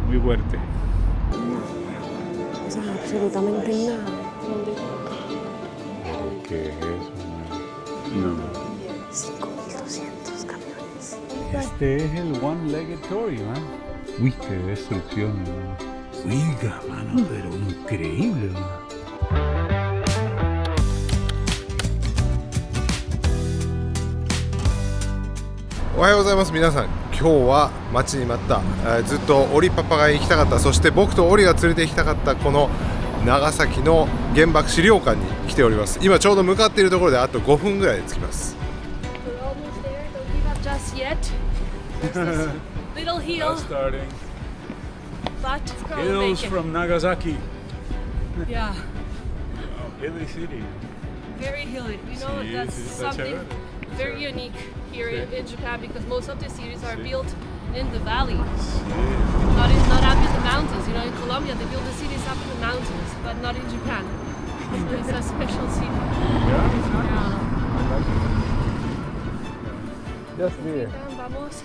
muy fuerte. O sea, absolutamente nada. ¿Qué es eso? No. 5.200 camiones. Este es el One-Legged Tory, ¿eh? Uy, qué destrucción, ¿no? Oiga, mano, pero increíble, ¿no? おはようございます。皆さん、今日は待ちに待った、ずっとオリパパが行きたかった、そして僕とオリが連れて行きたかったこの長崎の原爆資料館に来ております。今ちょうど向かっているところであと5分ぐらいで着きます。 Little hill, Starting. but Hills from Nagasaki. yeah, Hilly city. very hilly. You know, Sí, that's sí, está something chévere. very unique here in Japan because most of the cities are built in the valley, Sí. not up in the mountains. You know, in Colombia they build the cities up in the mountains, but not in Japan. So it's a special city. Yeah, it's nice. Yeah. Just there. Vamos.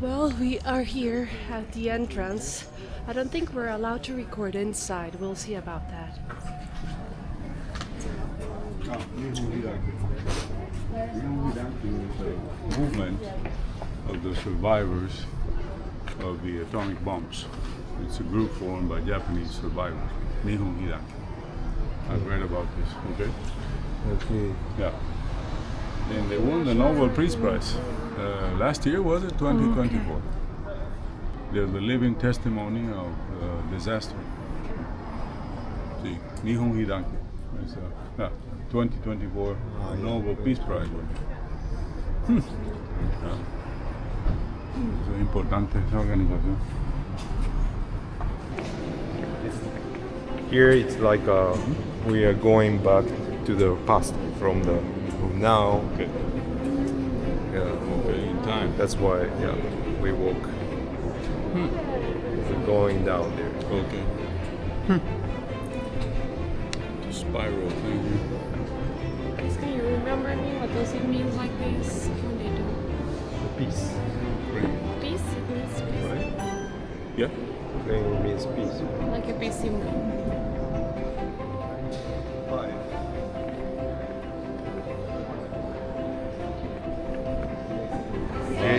Well, we are here at the entrance. I don't think we're allowed to record inside. We'll see about that. Movement of the survivors of the atomic bombs. It's a group formed by Japanese survivors. Nihon Hidaki. I've read about this. Okay. Okay. Yeah. And they won the Nobel Peace Prize. Last year, was it? 2024. They're the living testimony of disaster. See, Nihon Hidaki. It's a 2024 Nobel Peace Prize winner. Es importante esa organización. Here it's like we are going back to the past from now. Okay. Yeah. Okay, in time. That's why we walk. We're going down there. Okay. The spiral thing. Can you remember me? What does it mean like this when they do Peace. peace? It means peace. Right? Yeah. It means peace. Like a peace symbol.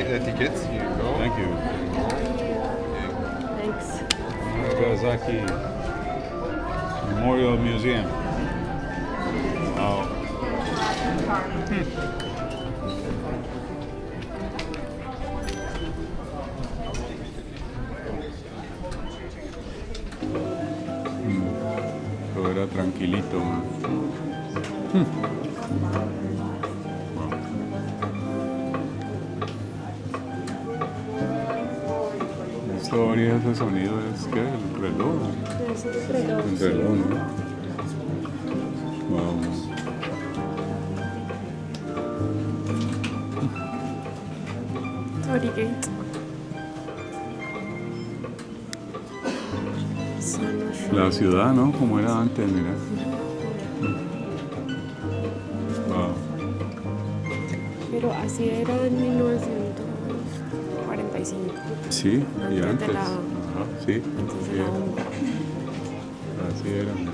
The tickets, here you go. Thank you. Thanks. Nagasaki Memorial Museum. Wow. Todo era tranquilito. Esto haría ese sonido, es que el reloj. El reloj, ¿no? Wow. Torigate. La ciudad, ¿no? Como era antes, mira. Wow. Pero así era en 1945. Sí, y Antes de antes. la- Ajá, sí. Antes Sí, de la bomba. así era, mira.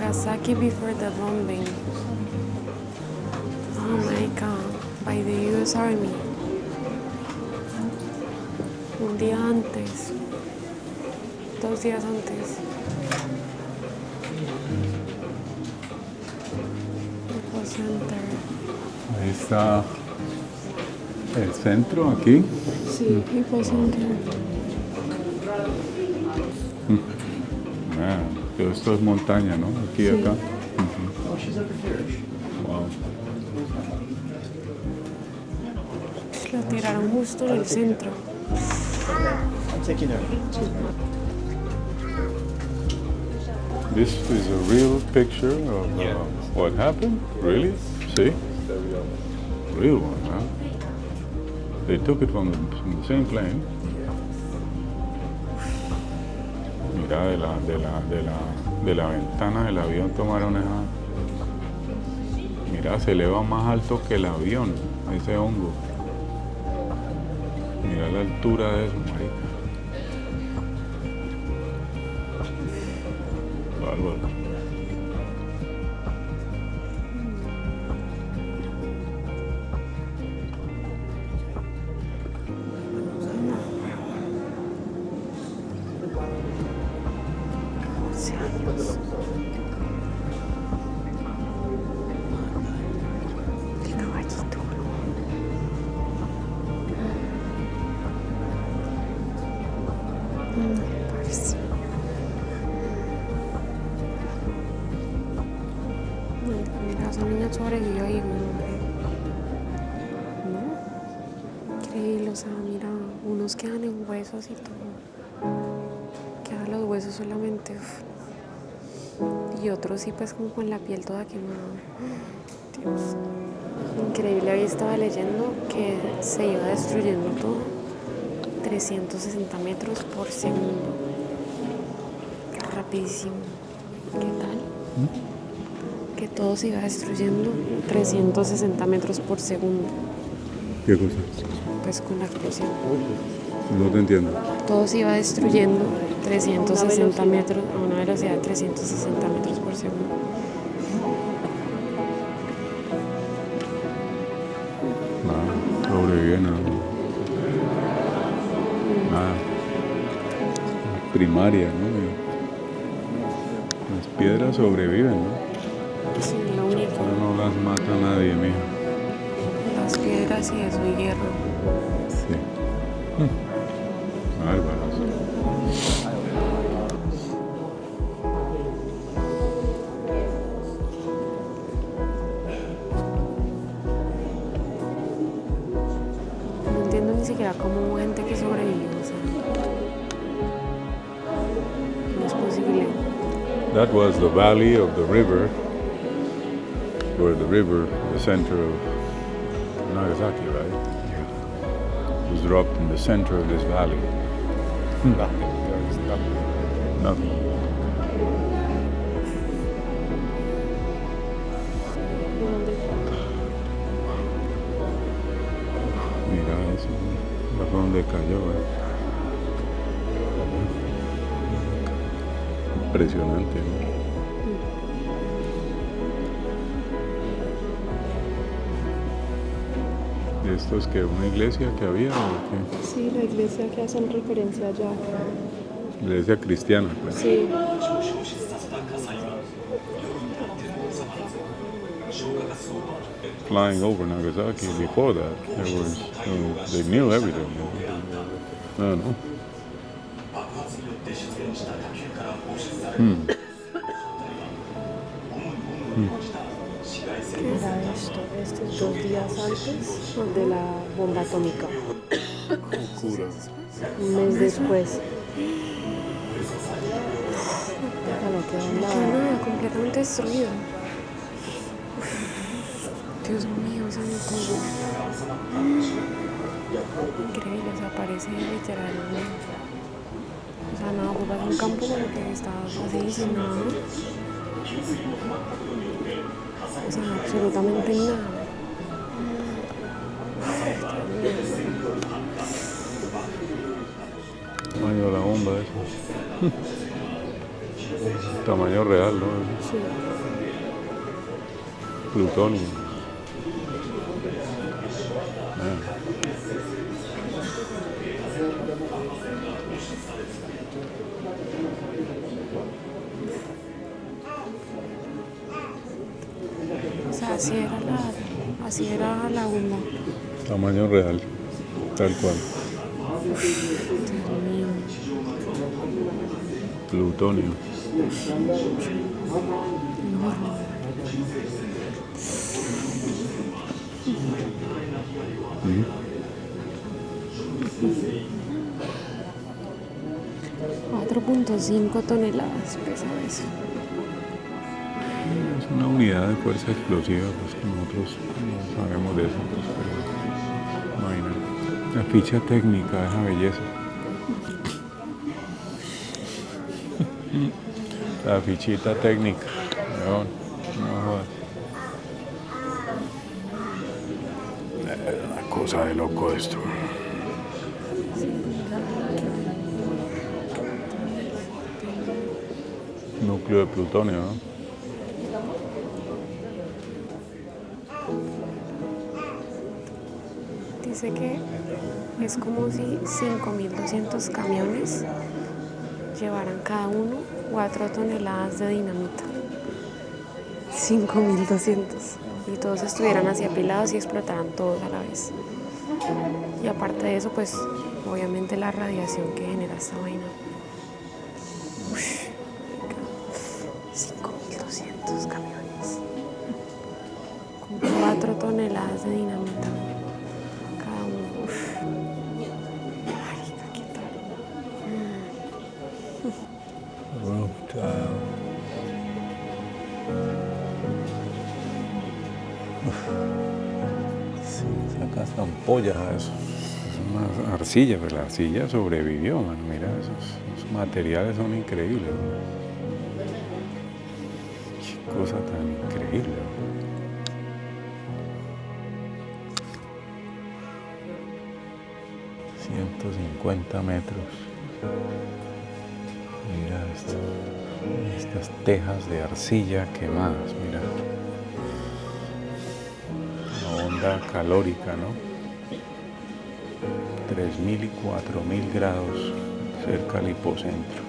Nagasaki before the bombing. Oh my god. By the US Army. Un día antes. 2 días antes. Eco Center. Ahí está el centro aquí. Sí, Eco Center. Todo esto es montaña, ¿no? Aquí, Sí. acá. Wow. Lo tiraron justo en el centro. This is a real picture of what happened? Really? See? Real one, huh? They took it from the same plane. Mira, de la ventana del avión tomaron esa. Mira, se eleva más alto que el avión. ese hongo. Mira la altura de eso, marica. Bárbaro. El caballito. Parce. Mira, esa niña sobrevivió ahí, ¿no? Increíble, o sea, mira, unos quedan en huesos y todo. Quedan los huesos solamente. Y otros sí, pues como con la piel toda quemada. Dios. Increíble, hoy estaba leyendo que se iba destruyendo todo. 360 metros por segundo. Rapidísimo. ¿Qué tal? Que todo se iba destruyendo 360 metros por segundo. ¿Qué cosa? Pues con la explosión. No te entiendo. Todo se iba destruyendo 360 metros, a una velocidad de 360 metros por segundo. Nada, sobrevive nada. Nada. Primaria, ¿no? Las piedras sobreviven, ¿no? Sí, lo único. Eso no las mata nadie, mija. Las piedras y eso y hierro. Sí. Bárbaros. No entiendo ni siquiera cómo hubo gente que sobrevivió. O sea, no es posible. That was the valley of the river, where the river, the center of Nagasaki, right? Was dropped in the center of this valley. Nothing. There is nothing. Nothing. Mira eso, mira por donde cayó, Impresionante, ¿no? ¿Y esto es que una iglesia que había o qué? Sí, la iglesia que hacen referencia allá. Iglesia cristiana, pues. Sí. Flying over Nagasaki before that, they knew everything. No, no. ¿Qué era esto? Esto es 2 días antes de la bomba atómica. Locura. Un mes después. Ya no queda nada. Nada, completamente destruido. Dios mío, santo. Increíble, o sea, parece literal. O sea, nada, pues vas a un campo como que está así, sin nada. O sea, absolutamente nada. Tamaño de la bomba, eso. Tamaño real, ¿no? Sí. Plutonio. O sea, así era la bomba. Tamaño real, tal cual. Dios mío. Plutonio. ¿Mm? 4.5 toneladas pesa eso. Es una unidad de fuerza explosiva, pues que nosotros no sabemos de eso, pues, pero imagínate. La ficha técnica de esa belleza. La fichita técnica, no jodas. Es una cosa de loco esto. Núcleo de plutonio, ¿no? Dice que es como si 5.200 camiones llevaran cada uno 4 toneladas de dinamita. 5.200. Y todos estuvieran así apilados y explotaran todos a la vez. Y aparte de eso, pues, obviamente la radiación que genera esta vaina. Ush, 5.200 camiones. Con 4 toneladas de dinamita. Cada uno. Uf. Marica, ¿qué tal? Rooftop. Sí, sacas ampollas a eso. Es una arcilla, pero la arcilla sobrevivió, man. Mira, esos materiales son increíbles. ¿No? Qué cosa tan increíble. ¿No? 150 metros. Mira esto. Estas tejas de arcilla quemadas, mira. Una onda calórica, ¿no? 3.000 y 4.000 grados cerca al hipocentro.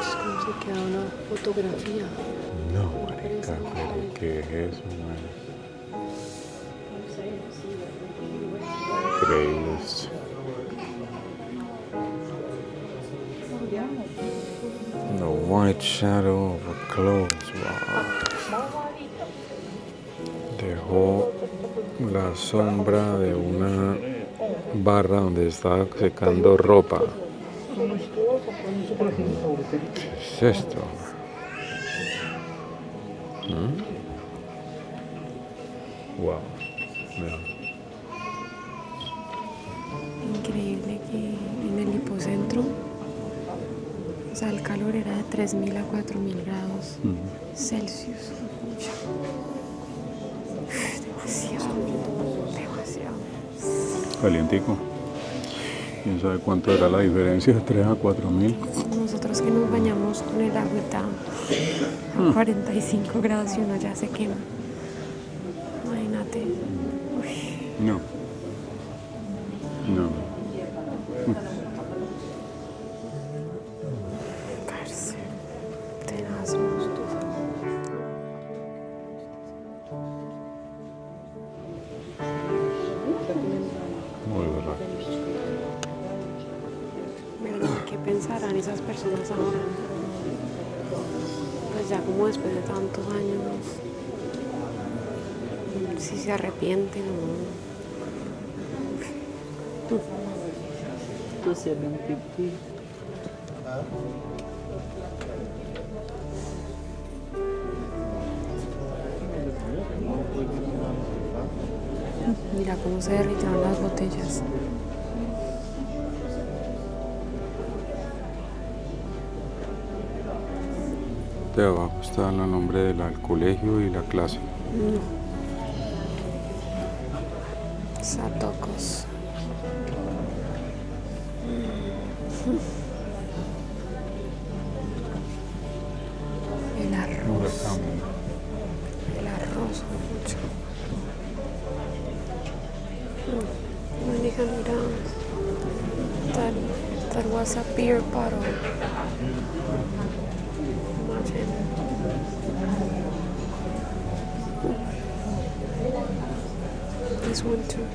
Es como si queda una fotografía. No, marica, pero ¿qué es eso, man? Increíble esto. The white shadow of a clothes. Wow. Dejó la sombra de una barra donde estaba secando ropa. ¿Qué es esto? Wow. Mira. Increíble que en el hipocentro, o sea, el calor era de 3.000 a 4.000 grados Celsius. Demasiado, demasiado. Calientico. ¿Quién sabe cuánto era la diferencia de 3 a 4.000? Nosotros que nos bañamos con el agüita a 45 grados y uno ya se quema. Imagínate. Uy. No. No. Parce, tenaz monstruo. Muy verdad. Pero, ¿qué pensarán esas personas ahora? Pues ya como después de tantos años, si se arrepienten o... Mira cómo se derritieron las botellas. De abajo está el nombre del colegio y la clase. Satocos. El arroz. El arroz, mucho. Maneja, mira. That was a beer bottle. Imagine. This one too.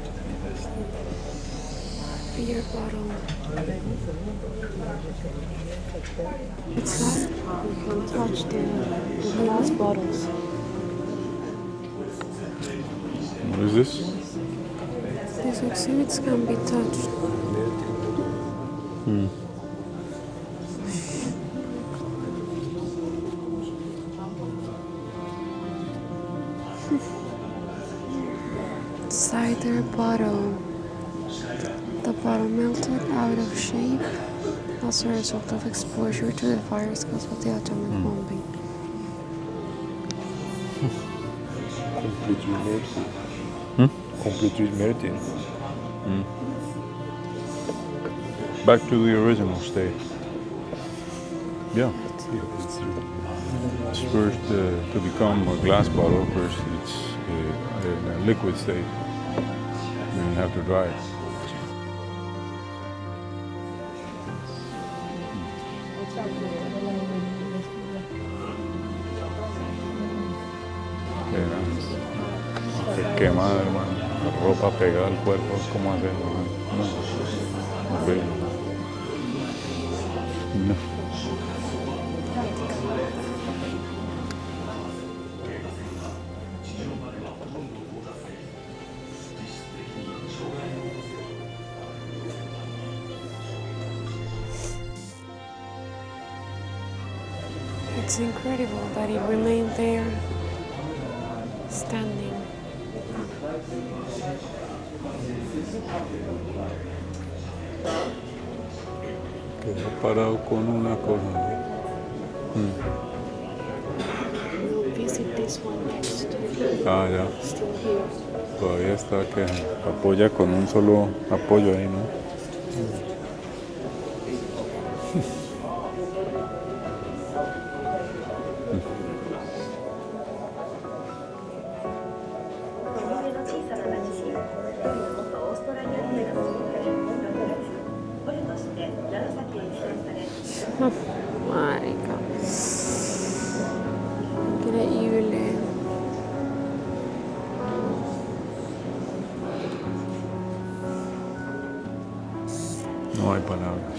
Beer bottle. It's not. You can't touch the glass bottles. What is this? These exhibits can be touched. Cider bottle. The bottle melted out of shape as a result of exposure to the virus caused by the atomic bombing. Completely melting. Completely melting. Back to the original state. Yeah. It's first to become a glass bottle. First, it's in a liquid state. Then you have to dry it. Quemada, hermano. La ropa pegada al cuerpo, ¿cómo hacerlo? No. Okay. No. It's incredible that it remained there, standing. Quedó parado con una cosa. We'll visit this one next. Ah, ya. Still here. Todavía está que apoya con un solo apoyo ahí, ¿no? Marica. Increíble. No hay palabras.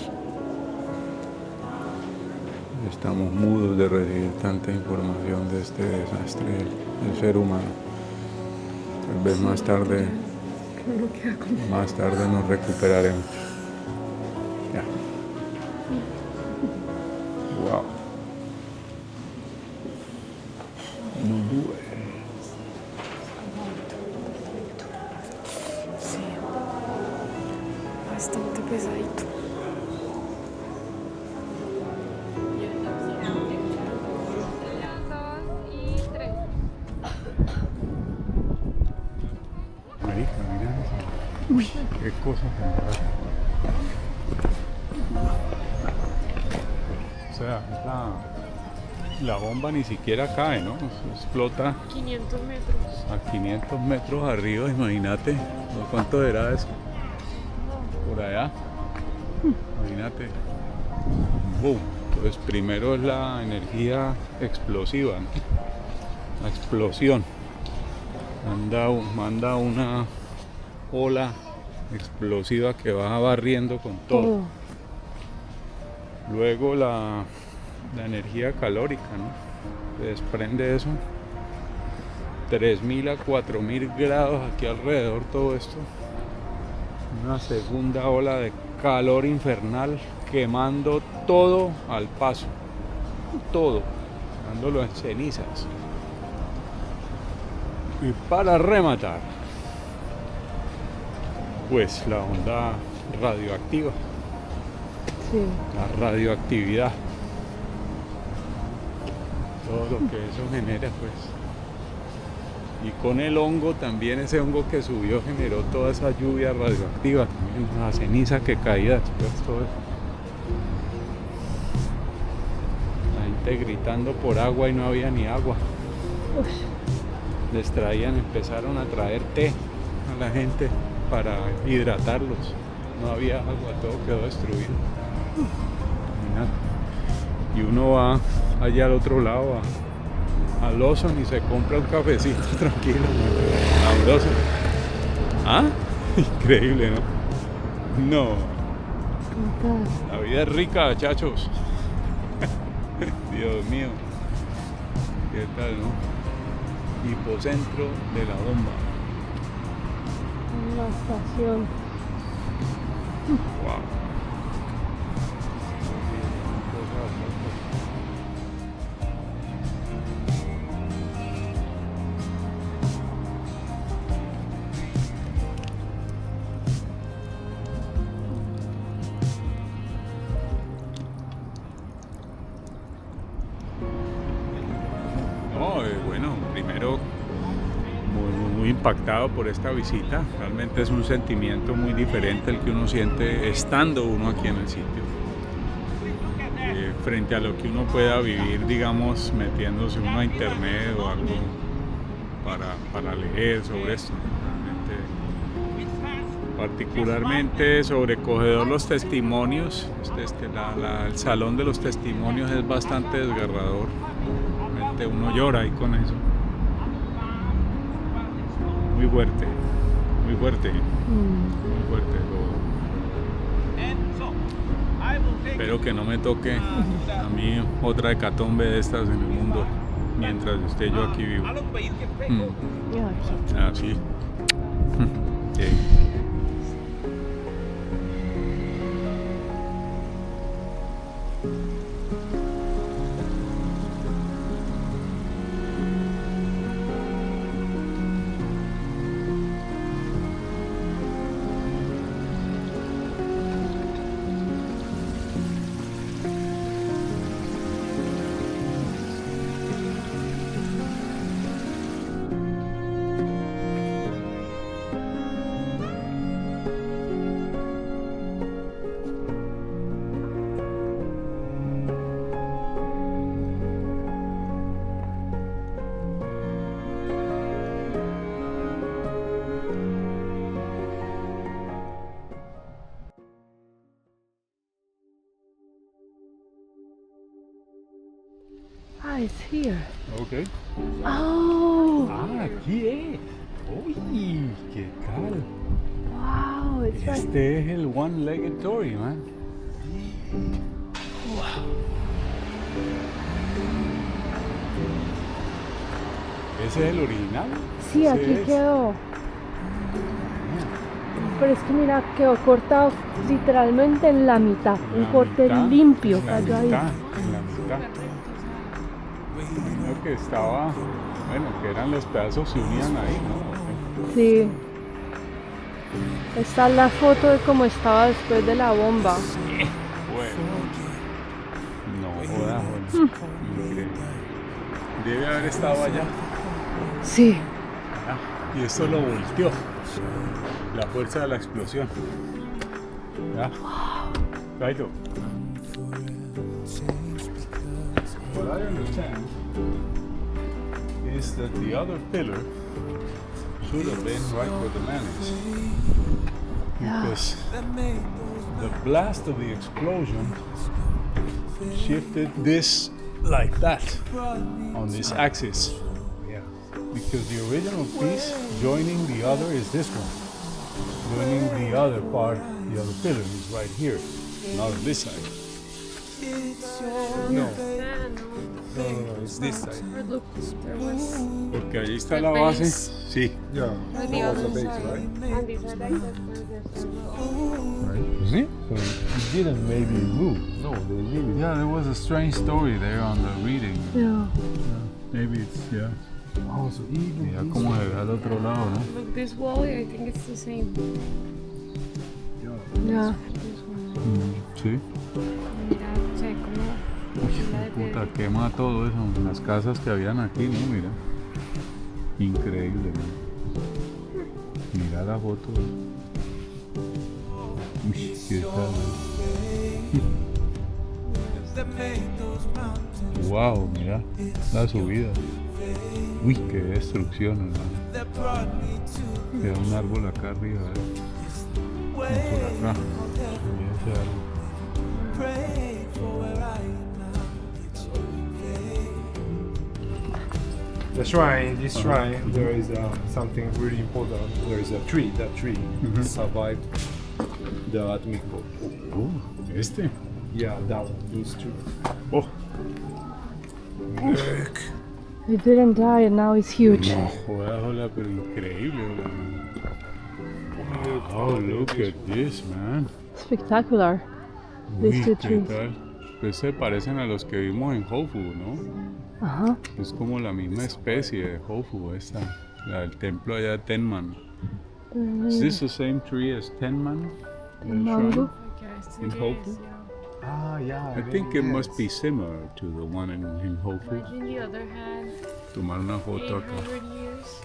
Estamos mudos de recibir tanta información de este desastre del ser humano. Tal vez más tarde nos recuperaremos. Ya. Wow. No duele. Sí. Bastante pesadito. Marica, mira eso. Uy, qué cosa tan rara. O sea, la bomba ni siquiera cae, ¿no? Explota 500 metros. a 500 metros arriba, imagínate. ¿Cuánto era eso? Por allá. Imagínate. Boom. Entonces primero es la energía explosiva, ¿no? La explosión. Manda una ola explosiva que va barriendo con todo. Luego la energía calórica, ¿no? Se desprende eso. 3.000 a 4.000 grados aquí alrededor, todo esto. Una segunda ola de calor infernal quemando todo al paso. Todo. Dándolo en cenizas. Y para rematar, pues la onda radioactiva. Sí. La radioactividad, todo lo que eso genera, pues. Y con el hongo también, ese hongo que subió generó toda esa lluvia radioactiva, también la ceniza que caía después, todo eso. La gente gritando por agua y no había ni agua. Les traían, empezaron a traer té a la gente para hidratarlos. No había agua, todo quedó destruido. Y uno va allá al otro lado a Lawson y se compra un cafecito tranquilo, sabroso. ¿Ah? Increíble, ¿no? No. La vida es rica, chachos. Dios mío. ¿Qué tal, no? Hipocentro de la bomba. La estación. Wow. primero muy impactado por esta visita. Realmente es un sentimiento muy diferente el que uno siente estando uno aquí en el sitio. Frente a lo que uno pueda vivir, digamos, metiéndose uno a internet o algo para leer sobre esto. Particularmente sobrecogedor los testimonios. El salón de los testimonios es bastante desgarrador. Realmente uno llora ahí con eso. Muy fuerte, muy fuerte, muy fuerte. Espero que no me toque a mí otra hecatombe de estas en el mundo mientras esté yo aquí vivo. Ah, sí. Sí. Ah, it's here. Ok. Oh, Ah, aquí es. Uy, qué tal. wow, it's right. Este es el One-Legged Tory, man. ¿Ese es el original? Sí, Ese aquí es. quedó. Pero es que mira, quedó cortado literalmente en la mitad. Un La corte mitad, limpio en la cayó ahí. mitad, en la mitad. Creo que estaba, bueno, que eran los pedazos se unían ahí, ¿no? Sí. Esta es la foto de cómo estaba después de la bomba. Bueno. No, joda, joda. Increíble. Debe haber estado allá. Sí. Y esto lo volteó. La fuerza de la explosión. ¿Ya? Kaito. What I understand is that the other pillar should have been right where the man is. Because the blast of the explosion shifted this like that on this axis. Because the original piece joining the other is this one. Joining the other part, the other pillar is right here, not on this side. No, it's this side. Porque allí está la base. Sí. Yeah, that was the base, right? ¿Sí? So it didn't maybe move. No, they leave it. Yeah, there was a strange story there on the reading. Yeah. Maybe it's, yeah. Oh, so even Mira this cómo se ve al otro lado, ¿no? Look, this wall, I think it's the same. Yeah. This one. Sí. Mira, o sea, como Puta, quema todo eso. Las casas que habían aquí, ¿no? Mira. Increíble, ¿no? Mira la foto. Uy, qué tal. Wow, mira la subida. Uy, qué destrucción, hermano. Queda un árbol acá arriba, Como por acá. Mira ese árbol. the shrine, this shrine, there is something really important. There is a tree. That tree survived the atomic bomb. Este. Yeah, that one. Those two. Oh, It didn't die and now it's huge. no, joder, hola, pero increíble, hola. Oh, look at this, man. Spectacular. These Uy, two ¿qué trees. tal? Pues se parecen a los que vimos en Hofu, ¿no? Ajá. Es como la misma especie de Hofu, esta, la del templo allá de Tenman. Is this the same tree as Tenman? The Mango. shrine in Hofu? Ah, yeah. I think it must be similar to the one in Hofu. On the other hand, Tomar una foto acá. 800 years.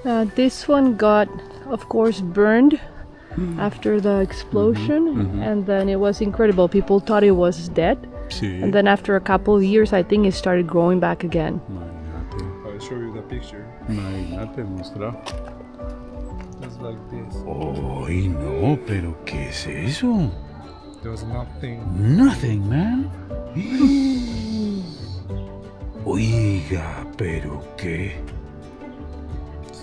Yeah. This one got, of course, burned after the explosion, and then it was incredible. People thought it was dead, Sí. and then after a couple of years, I think it started growing back again. Imagínate. I'll show you the picture. Imagínate, mostrar. It's like this. Ay, no, pero ¿qué es eso? There was nothing. Nothing, man. Oiga, pero qué.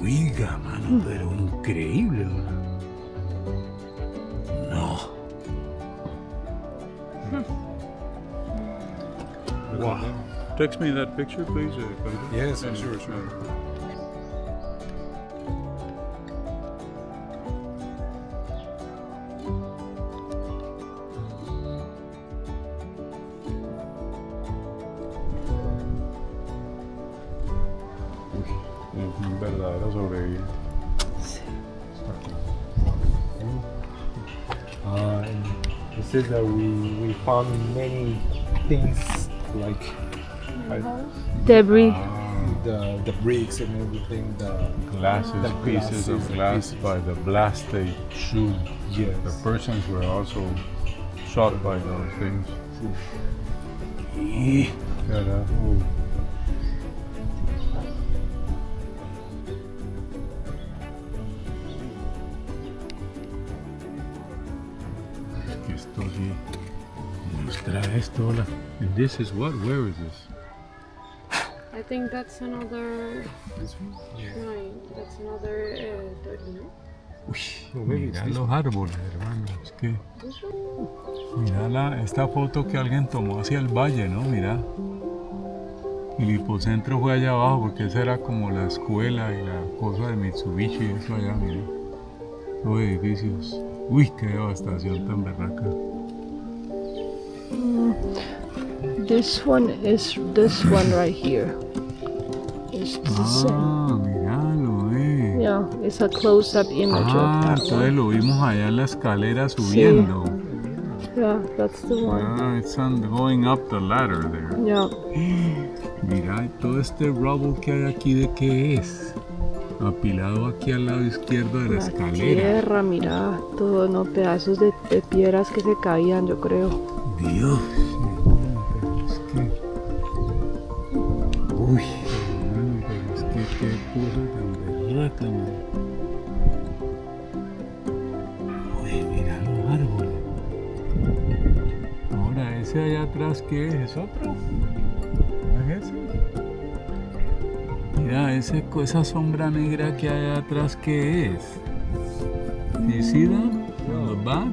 Oiga, mano, pero increíble. No. Wow. Text me that picture, please. Yes, And- sure. Es un verdadero sobreviviente. It says that we found many things like Debris. the bricks and everything. Glasses, The pieces of glasses, glass pieces. by the blast they shoot. Yes. The persons were also shot by those things. Carajo. Es que esto sí. Muestra esto. And this is what? Where is this? I think that's another This one? shrine. That's another torino. Mira los árboles, hermano. Es que. Mira esta foto que alguien tomó hacia el valle, ¿no? Mira. El hipocentro fue allá abajo porque esa era como la escuela y la cosa de Mitsubishi y eso allá, mira. Los edificios. Uy, qué devastación tan berraca. This one is this one right here. It's the same. Ah, míralo, Yeah, it's a close-up image Ah, of that entonces one. lo vimos allá en la escalera subiendo. Yeah, that's the one. Ah, it's going up the ladder there. Yeah. Mira, todo este rubble que hay aquí, ¿de qué es? Apilado aquí al lado izquierdo de la La escalera. tierra, mira, todo, no, pedazos de piedras que se caían, yo creo. Dios, pero es que... Uy, hermano, pero es que qué cosa tan berraca, man. Uy, mira los árboles. Ahora, ese allá atrás, ¿qué es? ¿Es otro? ¿No es ese? Mira, esa sombra negra que hay atrás, ¿qué es? You see that? On the back?